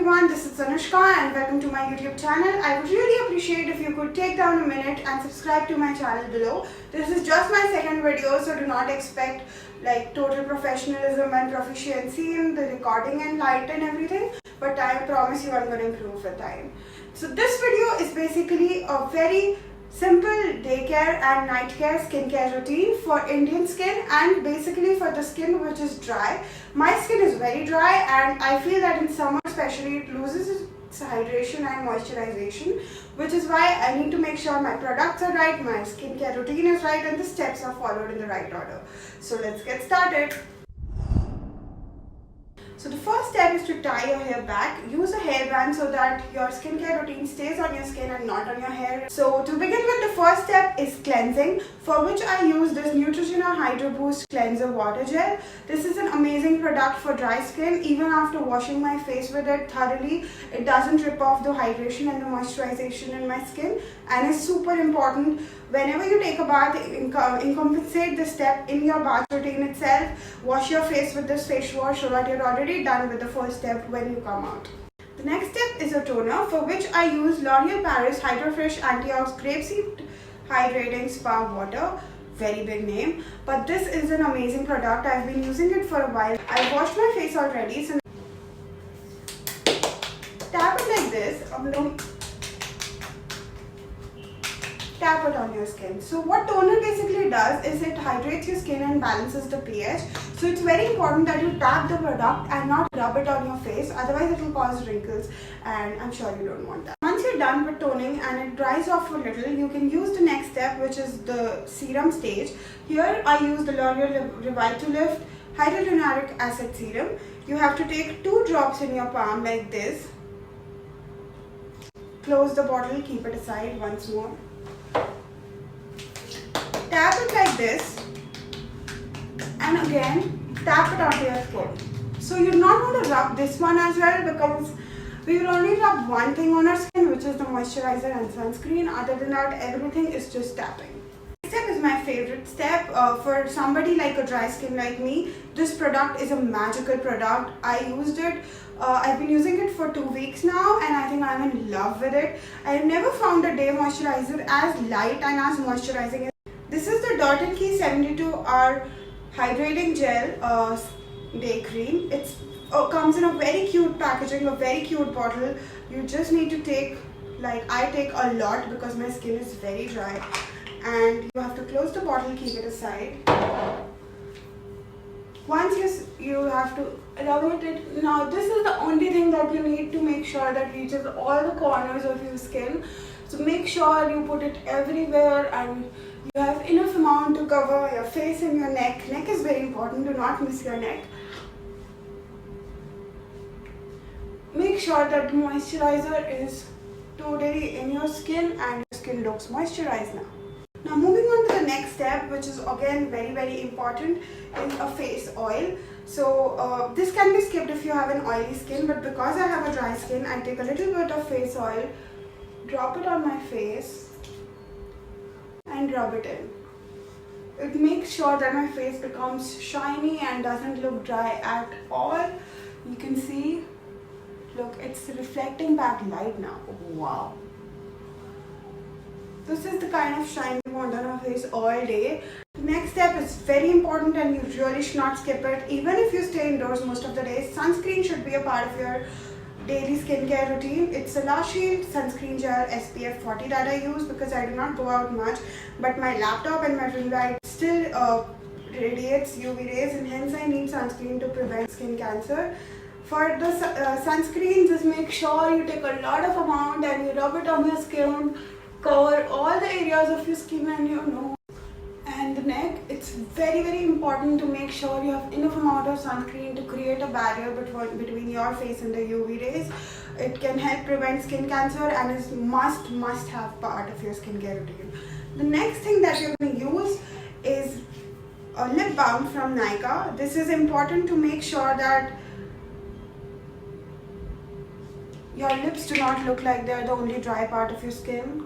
everyone, this is Anushka and welcome to my YouTube channel. I would really appreciate if you could take down a minute and subscribe to my channel below. This is just my second video, so do not expect like total professionalism and proficiency in the recording and light and everything, but I promise you I'm going to improve with time. So this video is basically a very simple day care and night care skincare routine for Indian skin and basically for the skin which is dry. My skin is very dry and I feel that in summer especially it loses its hydration and moisturization, which is why I need to make sure my products are right, my skincare routine is right and the steps are followed in the right order. So let's get started. So the first step is to tie your hair back. Use a hairband so that your skincare routine stays on your skin and not on your hair. So to begin with, the first step is cleansing, for which I use this Neutrogena Hydro Boost Cleanser Water Gel. This is an amazing product for dry skin. Even after washing my face with it thoroughly, it doesn't rip off the hydration and the moisturization in my skin, and is super important. Whenever you take a bath, compensate the step in your bath routine itself. Wash your face with this face wash so that you're already done with the first step when you come out. The next step is a toner, for which I use L'Oreal Paris Hydro Fresh Antiox Grapeseed Hydrating Spa Water. Very big name, but this is an amazing product. I've been using it for a while. I washed my face already, so tap it like this. Tap it on your skin. So what toner basically does is it hydrates your skin and balances the pH. So it's very important that you tap the product and not rub it on your face, otherwise it will cause wrinkles and I'm sure you don't want that. Once you're done with toning and it dries off a little, you can use the next step, which is the serum stage. Here I use the L'Oreal Revitalift Hyaluronic Acid Serum. You have to take 2 drops in your palm like this. Close the bottle, keep it aside once more. Tap it like this and again tap it onto your skin. So you're not going to rub this one as well, because we will only rub one thing on our skin, which is the moisturizer and sunscreen. Other than that, everything is just tapping. This step is my favorite step. For somebody like a dry skin like me, this product is a magical product. I used it. I've been using it for 2 weeks now and I think I'm in love with it. I have never found a day moisturizer as light and as moisturizing. This is the Dot & Key 72-hour hydrating gel day cream. It comes in a very cute packaging, a very cute bottle. You just need to take, like I take a lot because my skin is very dry, and you have to close the bottle, keep it aside. Once you have to rub it. Now this is the only thing that you need to make sure that reaches all the corners of your skin. So make sure you put it everywhere and you have enough amount to cover your face and your neck. Neck is very important, do not miss your neck. Make sure that the moisturizer is totally in your skin and your skin looks moisturized now. Now moving on to the next step, which is again very important, is a face oil. So this can be skipped if you have an oily skin, but because I have a dry skin, I take a little bit of face oil, drop it on my face and rub it in. It makes sure that my face becomes shiny and doesn't look dry at all. You can see, look, it's reflecting back light now. Wow. This is the kind of shine we want on our face all day. The next step is very important and you really should not skip it. Even if you stay indoors most of the day, sunscreen should be a part of your daily skincare routine. It's a La Shield Sunscreen Gel SPF 40 that I use because I do not go out much, but my laptop and my ring light still radiates UV rays, and hence I need sunscreen to prevent skin cancer. For the sunscreen, just make sure you take a lot of amount and you rub it on your skin, cover all the areas of your skin and your nose and the neck. It's very important to make sure you have enough amount of sunscreen to create a barrier between your face and the UV rays. It can help prevent skin cancer and is must have part of your skincare routine. The next thing that you're going to use is a lip balm from Nykaa. This is important to make sure that your lips do not look like they're the only dry part of your skin.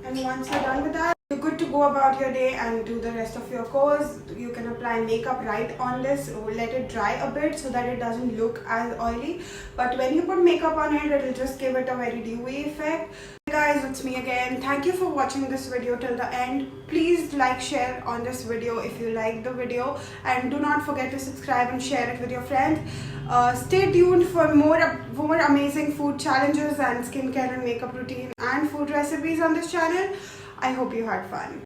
And once you're done with that, you good to go about your day and do the rest of your course. You can apply makeup right on this, let it dry a bit so that it doesn't look as oily, but when you put makeup on it, it will just give it a very dewy effect. Hey guys, it's me again. Thank you for watching this video till the end. Please like, share on this video if you like the video, and do not forget to subscribe and share it with your friends. Stay tuned for more amazing food challenges and skincare and makeup routine and food recipes on this channel. I hope you had fun.